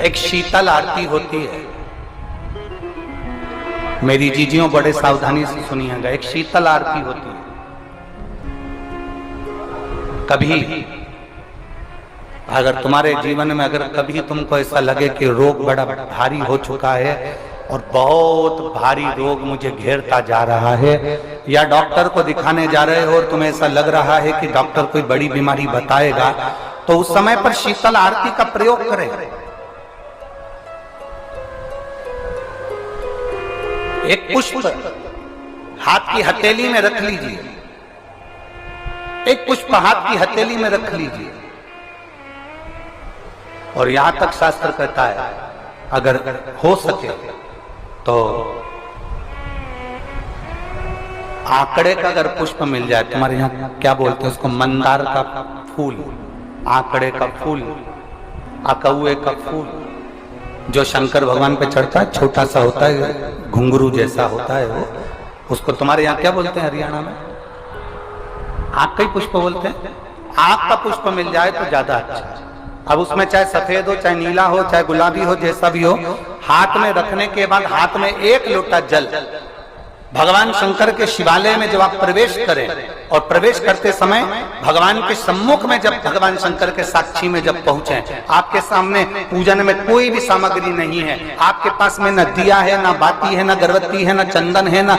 एक शीतल आरती होती है। मेरी जीजियों बड़े सावधानी से सुनिएगा। एक शीतल आरती होती है। कभी अगर तुम्हारे जीवन में अगर कभी तुमको ऐसा लगे कि रोग बड़ा भारी हो चुका है और बहुत भारी रोग मुझे घेरता जा रहा है, या डॉक्टर को दिखाने जा रहे हो और तुम्हें ऐसा लग रहा है कि डॉक्टर कोई बड़ी बीमारी बताएगा, तो उस समय पर शीतल आरती का प्रयोग करें। एक पुष्प हाथ की हथेली में रख लीजिए। एक पुष्प हाथ की हथेली में रख लीजिए। और यहां तक शास्त्र कहता है अगर हो सके तो आंकड़े का अगर पुष्प मिल जाए, तुम्हारे यहां क्या बोलते हैं उसको, मंदार का फूल, आंकड़े का फूल, अकौए का फूल, जो शंकर भगवान पे चढ़ता है, छोटा सा होता है, घुंघरू जैसा होता है वो, उसको तुम्हारे यहाँ क्या बोलते हैं हरियाणा में? आंख का ही पुष्प बोलते हैं। आंख का पुष्प मिल जाए तो ज्यादा अच्छा है। अब उसमें चाहे सफेद हो, चाहे नीला हो, चाहे गुलाबी हो, जैसा भी हो, हाथ में रखने के बाद हाथ में एक लोटा जल, भगवान शंकर के शिवालय में जब आप प्रवेश करें और प्रवेश करते समय भगवान के सम्मुख में, जब भगवान शंकर के साक्षी में जब पहुंचे, आपके सामने पूजन में कोई भी सामग्री नहीं है, आपके पास में न दिया है, न बाती है, न गर्भवती है, न चंदन है, न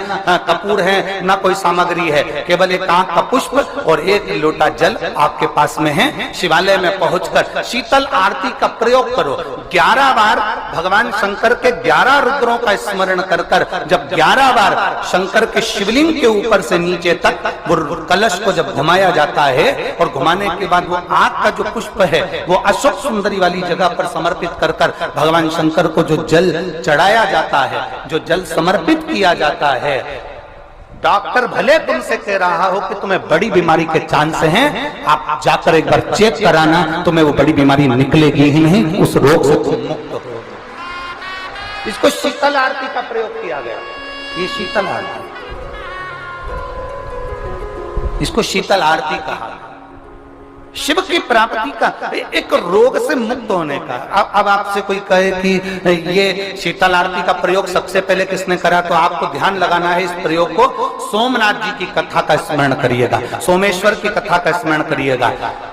कपूर है, न कोई सामग्री है, केवल एक आंख का पुष्प और एक लोटा जल आपके पास में है। शिवालय में पहुंचकर शीतल आरती का प्रयोग करो। 11 बार भगवान शंकर के 11 रुद्रों का स्मरण कर कर जब 11 बार शंकर के शिवलिंग के ऊपर से नीचे तक वो कलश को जब घुमाया जाता है और घुमाने के बाद वो आग का जो पुष्प है वो अशोक सुंदरी वाली जगह पर समर्पित कर कर भगवान शंकर को जो जल चढ़ाया जाता है, जो जल समर्पित किया जाता है, डॉक्टर भले तुमसे कह रहा हो कि तुम्हें बड़ी बीमारी के चांस हैं, आप जाकर एक बार चेक कराना, तुम्हें वो बड़ी बीमारी निकलेगी ही नहीं, उस रोग से तुम मुक्त हो। इसको शीतल आरती का प्रयोग किया गया। ये शीतल आरती, इसको शीतल आरती कहा। शिव की प्राप्ति का, एक रोग से मुक्त होने का। अब आपसे कोई कहे कि ये शीतल आरती का प्रयोग सबसे पहले किसने करा, तो आपको ध्यान लगाना है इस प्रयोग को। सोमनाथ जी की कथा का स्मरण करिएगा, सोमेश्वर की कथा का स्मरण करिएगा।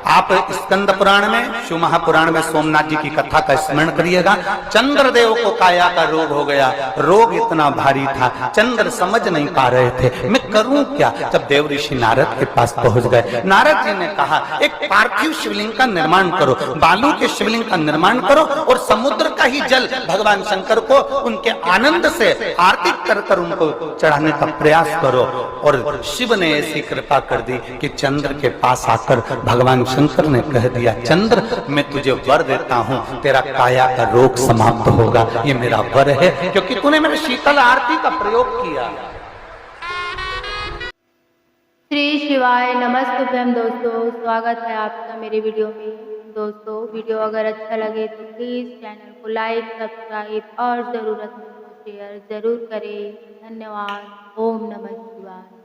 आप स्कंद पुराण में, शिव महापुराण में सोमनाथ जी की कथा का स्मरण करिएगा। चंद्रदेव को काया का रोग हो गया, रोग इतना भारी था, चंद्र समझ नहीं पा रहे थे मैं करूं क्या। जब देव ऋषि नारद के पास पहुंच गए, नारद जी ने कहा एक पार्थिव शिवलिंग का निर्माण करो, बालू के शिवलिंग का निर्माण करो और समुद्र का ही जल भगवान शंकर को उनके आनंद से आरती कर कर उनको चढ़ाने का प्रयास करो। और शिव ने ऐसी कृपा कर दी कि चंद्र के पास आकर भगवान शंकर ने कह दिया, चंद्र मैं तुझे वर देता हूँ, तेरा काया का रोग समाप्त होगा, ये मेरा वर है क्योंकि तूने मेरे शीतल आरती का प्रयोग किया। श्री शिवाय नमस्तुभ्यम। दोस्तों स्वागत है आपका मेरे वीडियो में। दोस्तों वीडियो अगर अच्छा लगे तो प्लीज़ चैनल को लाइक, सब्सक्राइब और ज़रूरतमंद को शेयर ज़रूर करें। धन्यवाद। ओम नमः शिवाय।